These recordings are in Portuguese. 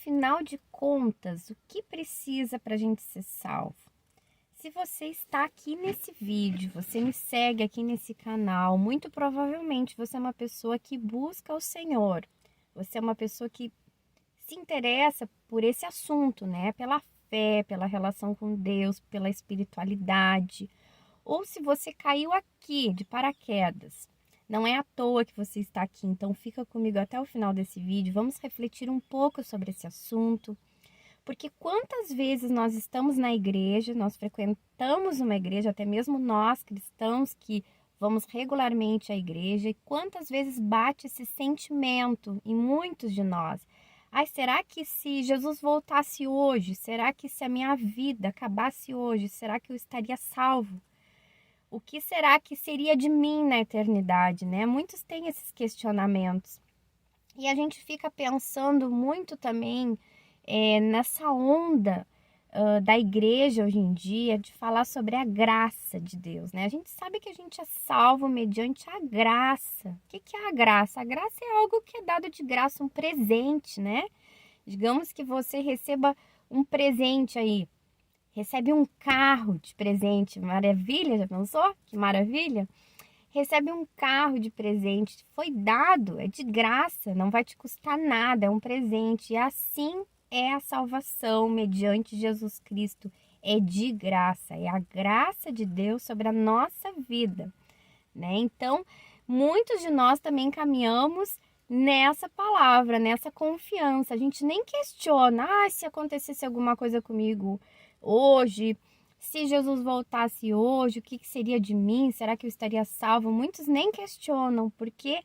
afinal de contas, o que precisa para a gente ser salvo? Se você está aqui nesse vídeo, você me segue aqui nesse canal, muito provavelmente você é uma pessoa que busca o Senhor. Você é uma pessoa que se interessa por esse assunto, né? Pela fé, pela relação com Deus, pela espiritualidade. Ou se você caiu aqui de paraquedas, não é à toa que você está aqui, então fica comigo até o final desse vídeo. Vamos refletir um pouco sobre esse assunto. Porque quantas vezes nós estamos na igreja, nós frequentamos uma igreja, até mesmo nós cristãos que vamos regularmente à igreja, e quantas vezes bate esse sentimento em muitos de nós? Ai, será que se Jesus voltasse hoje, será que se a minha vida acabasse hoje, será que eu estaria salvo? O que será que seria de mim na eternidade, né? Muitos têm esses questionamentos. E a gente fica pensando muito também nessa onda da igreja hoje em dia de falar sobre a graça de Deus, né? A gente sabe que a gente é salvo mediante a graça. O que é a graça? A graça é algo que é dado de graça, um presente, né? Digamos que você receba um presente aí, recebe um carro de presente, maravilha, já pensou? Que maravilha! Recebe um carro de presente, foi dado, é de graça, não vai te custar nada, é um presente. E assim é a salvação mediante Jesus Cristo, é de graça, é a graça de Deus sobre a nossa vida, né? Então, muitos de nós também caminhamos nessa palavra, nessa confiança. A gente nem questiona, se acontecesse alguma coisa comigo hoje, se Jesus voltasse hoje, o que seria de mim? Será que eu estaria salvo? Muitos nem questionam, porque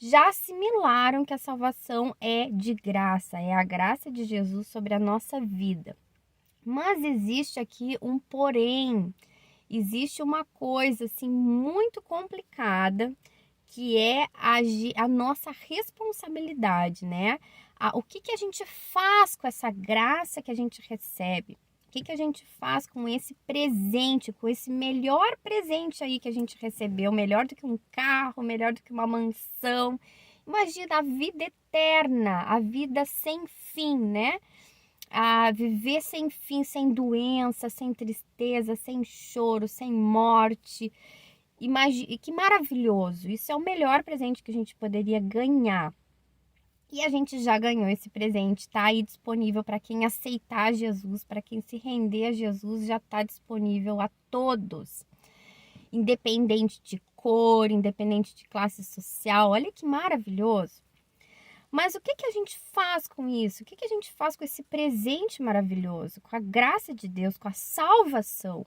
já assimilaram que a salvação é de graça, é a graça de Jesus sobre a nossa vida. Mas existe aqui um porém, existe uma coisa assim muito complicada, que é a nossa responsabilidade, né? O que a gente faz com essa graça que a gente recebe? O que a gente faz com esse presente, com esse melhor presente aí que a gente recebeu? Melhor do que um carro, melhor do que uma mansão. Imagina a vida eterna, a vida sem fim, né? A viver sem fim, sem doença, sem tristeza, sem choro, sem morte. Imagine, que maravilhoso! Isso é o melhor presente que a gente poderia ganhar. E a gente já ganhou esse presente, está aí disponível para quem aceitar Jesus, para quem se render a Jesus, já está disponível a todos. Independente de cor, independente de classe social, olha que maravilhoso. Mas o que a gente faz com isso? O que a gente faz com esse presente maravilhoso? Com a graça de Deus, com a salvação?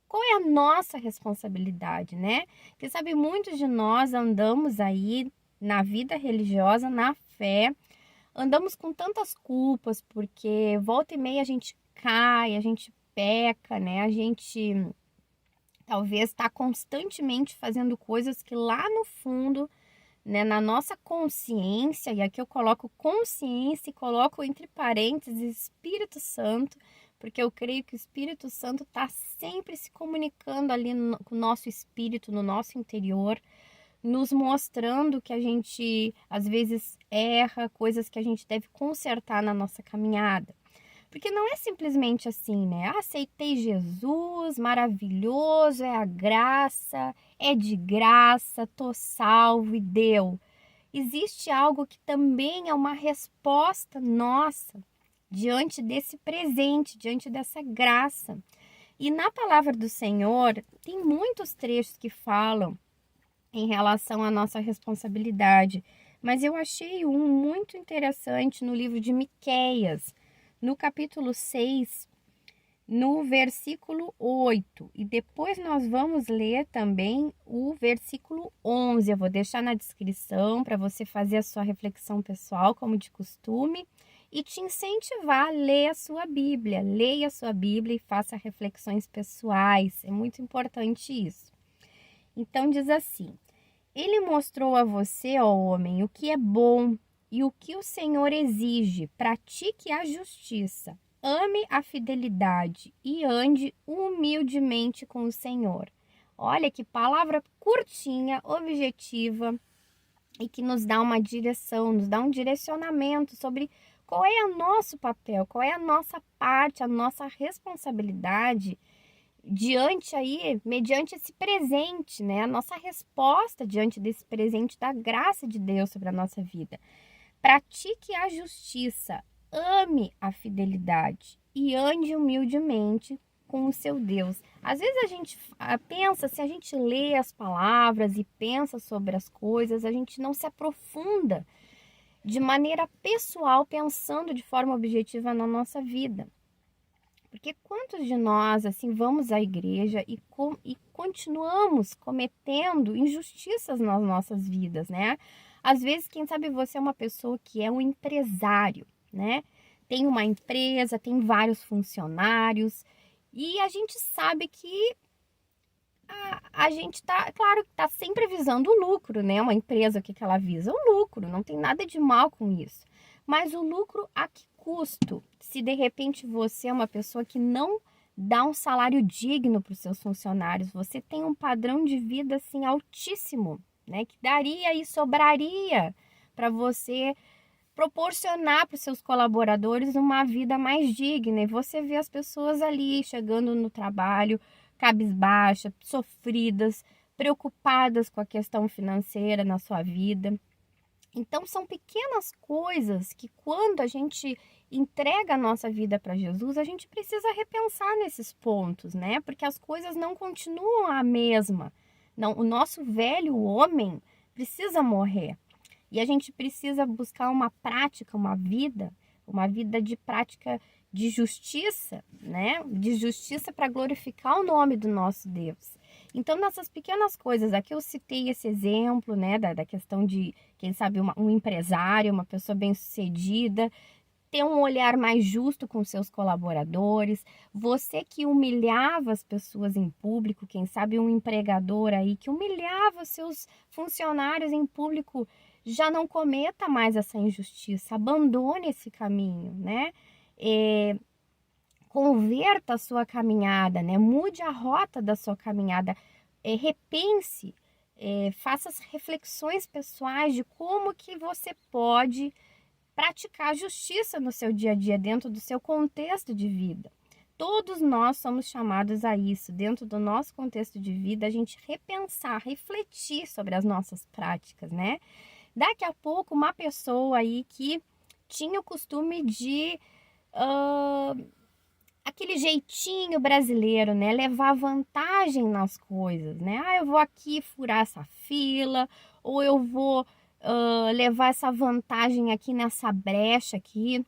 Qual é a nossa responsabilidade, né? Porque sabe, muitos de nós andamos aí na vida religiosa, na fé, andamos com tantas culpas, porque volta e meia a gente cai, a gente peca, né? A gente talvez está constantemente fazendo coisas que lá no fundo, né, na nossa consciência, e aqui eu coloco consciência e coloco entre parênteses Espírito Santo, porque eu creio que o Espírito Santo está sempre se comunicando ali com o nosso espírito, no nosso interior, nos mostrando que a gente às vezes erra, coisas que a gente deve consertar na nossa caminhada. Porque não é simplesmente assim, né? Aceitei Jesus, maravilhoso, é a graça, é de graça, tô salvo e deu. Existe algo que também é uma resposta nossa diante desse presente, diante dessa graça. E na palavra do Senhor, tem muitos trechos que falam em relação à nossa responsabilidade, mas eu achei um muito interessante no livro de Miqueias, no capítulo 6, no versículo 8, e depois nós vamos ler também o versículo 11. Eu vou deixar na descrição para você fazer a sua reflexão pessoal, como de costume, e te incentivar a ler a sua Bíblia. Leia a sua Bíblia e faça reflexões pessoais, é muito importante isso. Então diz assim: Ele mostrou a você, ó homem, o que é bom e o que o Senhor exige. Pratique a justiça, ame a fidelidade e ande humildemente com o Senhor. Olha que palavra curtinha, objetiva, e que nos dá uma direção, nos dá um direcionamento sobre qual é o nosso papel, qual é a nossa parte, a nossa responsabilidade mediante esse presente, né? A nossa resposta diante desse presente da graça de Deus sobre a nossa vida. Pratique a justiça, ame a fidelidade e ande humildemente com o seu Deus. Às vezes a gente pensa, se a gente lê as palavras e pensa sobre as coisas, a gente não se aprofunda de maneira pessoal, pensando de forma objetiva na nossa vida. Porque quantos de nós, assim, vamos à igreja e continuamos cometendo injustiças nas nossas vidas, né? Às vezes, quem sabe você é uma pessoa que é um empresário, né? Tem uma empresa, tem vários funcionários e a gente sabe que a gente tá, claro, tá sempre visando o lucro, né? Uma empresa, o que ela visa? O lucro, não tem nada de mal com isso. Mas o lucro a que custo? Se de repente você é uma pessoa que não dá um salário digno para os seus funcionários, você tem um padrão de vida assim altíssimo, né? Que daria e sobraria para você proporcionar para os seus colaboradores uma vida mais digna. E você vê as pessoas ali chegando no trabalho cabisbaixa, sofridas, preocupadas com a questão financeira na sua vida. Então, são pequenas coisas que, quando a gente entrega a nossa vida para Jesus, a gente precisa repensar nesses pontos, né? Porque as coisas não continuam a mesma. Não, o nosso velho homem precisa morrer. E a gente precisa buscar uma prática, uma vida de prática de justiça, né? De justiça para glorificar o nome do nosso Deus. Então, nessas pequenas coisas, aqui eu citei esse exemplo, né, da questão de, quem sabe, um empresário, uma pessoa bem-sucedida, ter um olhar mais justo com seus colaboradores, você que humilhava as pessoas em público, quem sabe um empregador aí que humilhava os seus funcionários em público, já não cometa mais essa injustiça, abandone esse caminho, né? Converta a sua caminhada, né? Mude a rota da sua caminhada, repense, faça as reflexões pessoais de como que você pode praticar justiça no seu dia a dia, dentro do seu contexto de vida. Todos nós somos chamados a isso, dentro do nosso contexto de vida, a gente repensar, refletir sobre as nossas práticas, né? Daqui a pouco, uma pessoa aí que tinha o costume de aquele jeitinho brasileiro, né? Levar vantagem nas coisas, né? Ah, eu vou aqui furar essa fila, ou eu vou levar essa vantagem aqui nessa brecha aqui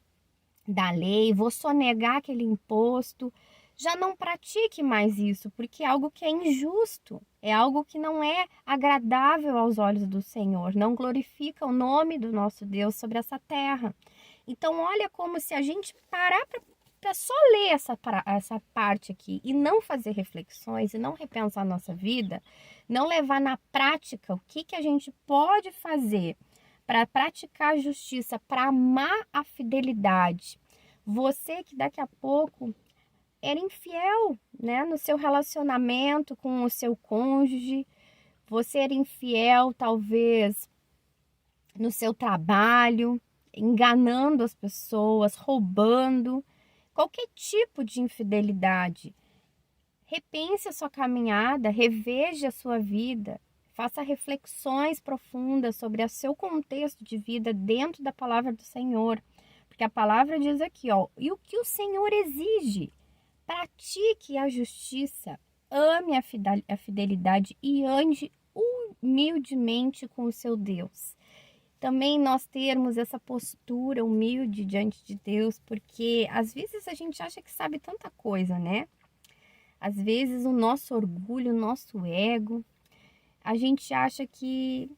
da lei, vou sonegar aquele imposto. Já não pratique mais isso, porque é algo que é injusto, é algo que não é agradável aos olhos do Senhor, não glorifica o nome do nosso Deus sobre essa terra. Então, olha como se a gente parar para só ler essa parte aqui e não fazer reflexões e não repensar a nossa vida, não levar na prática o que a gente pode fazer para praticar a justiça, para amar a fidelidade. Você que daqui a pouco era infiel, né, no seu relacionamento com o seu cônjuge, você era infiel talvez no seu trabalho, enganando as pessoas, roubando, qualquer tipo de infidelidade. Repense a sua caminhada, reveja a sua vida, faça reflexões profundas sobre o seu contexto de vida dentro da palavra do Senhor. Porque a palavra diz aqui, ó, e o que o Senhor exige? Pratique a justiça, ame a fidelidade e ande humildemente com o seu Deus. Também nós termos essa postura humilde diante de Deus, porque às vezes a gente acha que sabe tanta coisa, né? Às vezes o nosso orgulho, o nosso ego, a gente acha que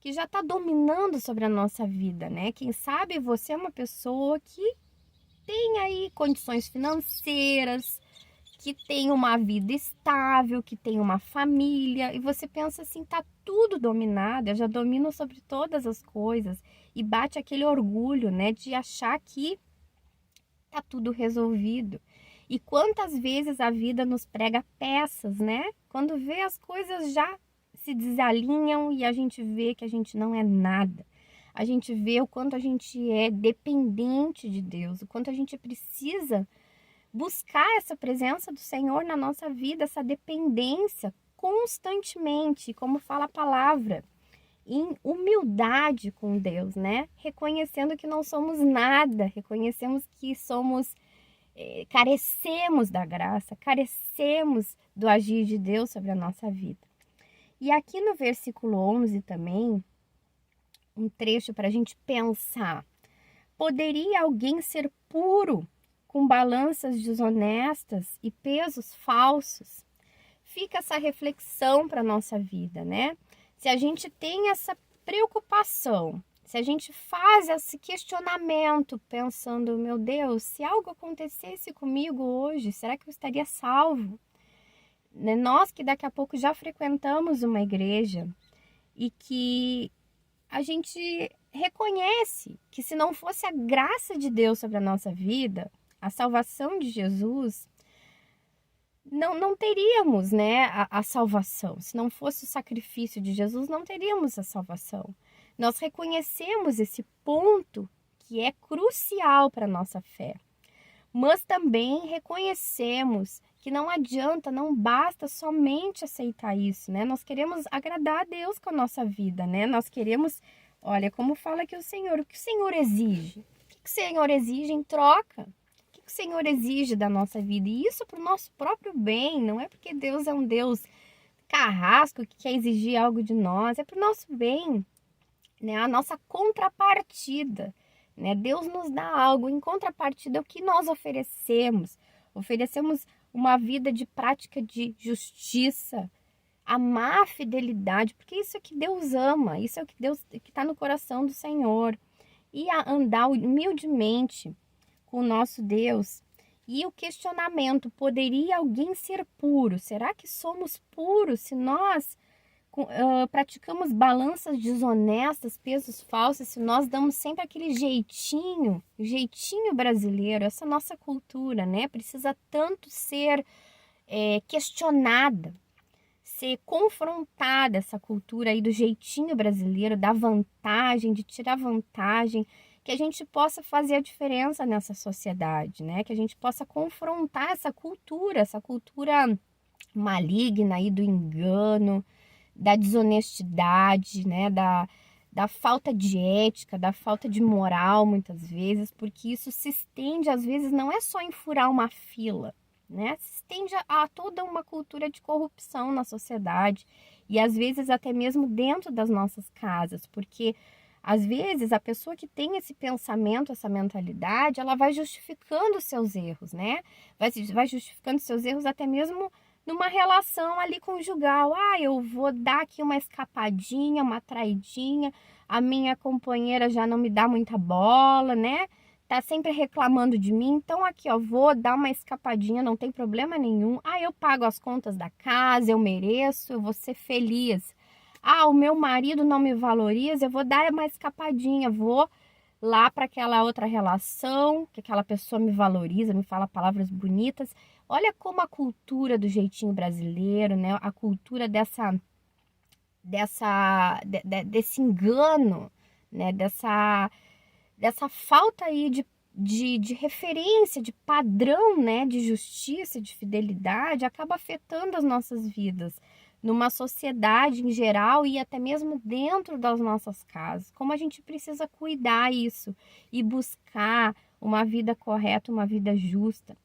já está dominando sobre a nossa vida, né? Quem sabe você é uma pessoa que tem aí condições financeiras, que tem uma vida estável, que tem uma família, e você pensa assim, tá tudo dominado, eu já domino sobre todas as coisas, e bate aquele orgulho, né, de achar que tá tudo resolvido. E quantas vezes a vida nos prega peças, né? Quando vê as coisas já se desalinham e a gente vê que a gente não é nada. A gente vê o quanto a gente é dependente de Deus, o quanto a gente precisa buscar essa presença do Senhor na nossa vida, essa dependência constantemente, como fala a palavra, em humildade com Deus, né? Reconhecendo que não somos nada, reconhecemos que carecemos da graça, carecemos do agir de Deus sobre a nossa vida. E aqui no versículo 11 também, um trecho para a gente pensar. Poderia alguém ser puro com balanças desonestas e pesos falsos? Fica essa reflexão para a nossa vida, né? Se a gente tem essa preocupação, se a gente faz esse questionamento pensando, meu Deus, se algo acontecesse comigo hoje, será que eu estaria salvo? Nós que daqui a pouco já frequentamos uma igreja e que a gente reconhece que se não fosse a graça de Deus sobre a nossa vida, a salvação de Jesus, não teríamos, né, a salvação. Se não fosse o sacrifício de Jesus, não teríamos a salvação. Nós reconhecemos esse ponto que é crucial para a nossa fé. Mas também reconhecemos que não adianta, não basta somente aceitar isso, né? Nós queremos agradar a Deus com a nossa vida, né? Nós queremos, olha, como fala aqui o Senhor, o que o Senhor exige? O que o Senhor exige em troca? O que o Senhor exige da nossa vida? E isso para o nosso próprio bem, não é porque Deus é um Deus carrasco que quer exigir algo de nós, é para o nosso bem, né? A nossa contrapartida. Né? Deus nos dá algo, em contrapartida, o que nós oferecemos? Oferecemos uma vida de prática de justiça, amar a fidelidade, porque isso é que Deus ama, isso é o que Deus que está no coração do Senhor. E a andar humildemente com o nosso Deus. E o questionamento, poderia alguém ser puro? Será que somos puros se nós praticamos balanças desonestas, pesos falsos, se nós damos sempre aquele jeitinho, jeitinho brasileiro, essa nossa cultura, né? Precisa tanto ser questionada, ser confrontada, essa cultura aí do jeitinho brasileiro, da vantagem, de tirar vantagem, que a gente possa fazer a diferença nessa sociedade, né? Que a gente possa confrontar essa cultura maligna aí do engano, da desonestidade, né, da falta de ética, da falta de moral, muitas vezes, porque isso se estende, às vezes, não é só em furar uma fila, né, se estende a toda uma cultura de corrupção na sociedade e, às vezes, até mesmo dentro das nossas casas, porque, às vezes, a pessoa que tem esse pensamento, essa mentalidade, ela vai justificando os seus erros, né, vai justificando os seus erros até mesmo numa relação ali conjugal. Ah, eu vou dar aqui uma escapadinha, uma traidinha, a minha companheira já não me dá muita bola, né? Tá sempre reclamando de mim, então aqui, ó, vou dar uma escapadinha, não tem problema nenhum. Ah, eu pago as contas da casa, eu mereço, eu vou ser feliz. Ah, o meu marido não me valoriza, eu vou dar uma escapadinha, vou lá para aquela outra relação, que aquela pessoa me valoriza, me fala palavras bonitas. Olha como a cultura do jeitinho brasileiro, né? A cultura desse engano, né? Dessa falta aí de referência, de padrão, né? De justiça, de fidelidade, acaba afetando as nossas vidas numa sociedade em geral e até mesmo dentro das nossas casas. Como a gente precisa cuidar isso e buscar uma vida correta, uma vida justa.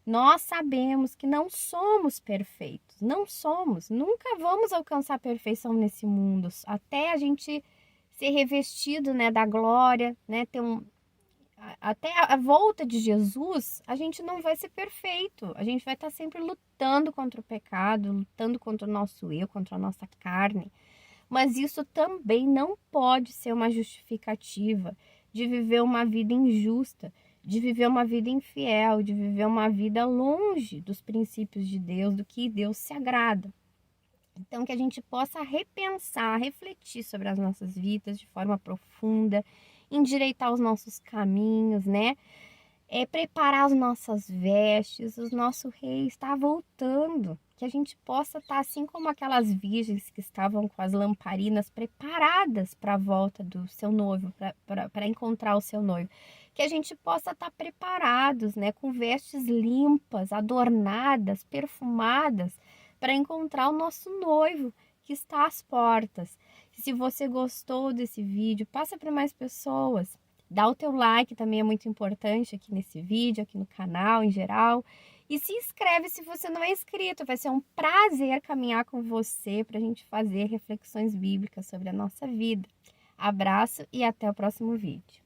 Nós sabemos que não somos perfeitos, não somos, nunca vamos alcançar a perfeição nesse mundo, até a gente ser revestido, né, da glória, né, até a volta de Jesus, a gente não vai ser perfeito, a gente vai estar sempre lutando contra o pecado, lutando contra o nosso eu, contra a nossa carne, mas isso também não pode ser uma justificativa de viver uma vida injusta, de viver uma vida infiel, de viver uma vida longe dos princípios de Deus, do que Deus se agrada. Então, que a gente possa repensar, refletir sobre as nossas vidas de forma profunda, endireitar os nossos caminhos, né? Preparar as nossas vestes, o nosso rei está voltando. Que que a gente possa estar assim como aquelas virgens que estavam com as lamparinas preparadas para a volta do seu noivo, para encontrar o seu noivo. Que a gente possa estar preparados, né, com vestes limpas, adornadas, perfumadas, para encontrar o nosso noivo que está às portas. Se você gostou desse vídeo, passa para mais pessoas. Dá o teu like, também é muito importante aqui nesse vídeo, aqui no canal em geral. E se inscreve se você não é inscrito, vai ser um prazer caminhar com você para a gente fazer reflexões bíblicas sobre a nossa vida. Abraço e até o próximo vídeo.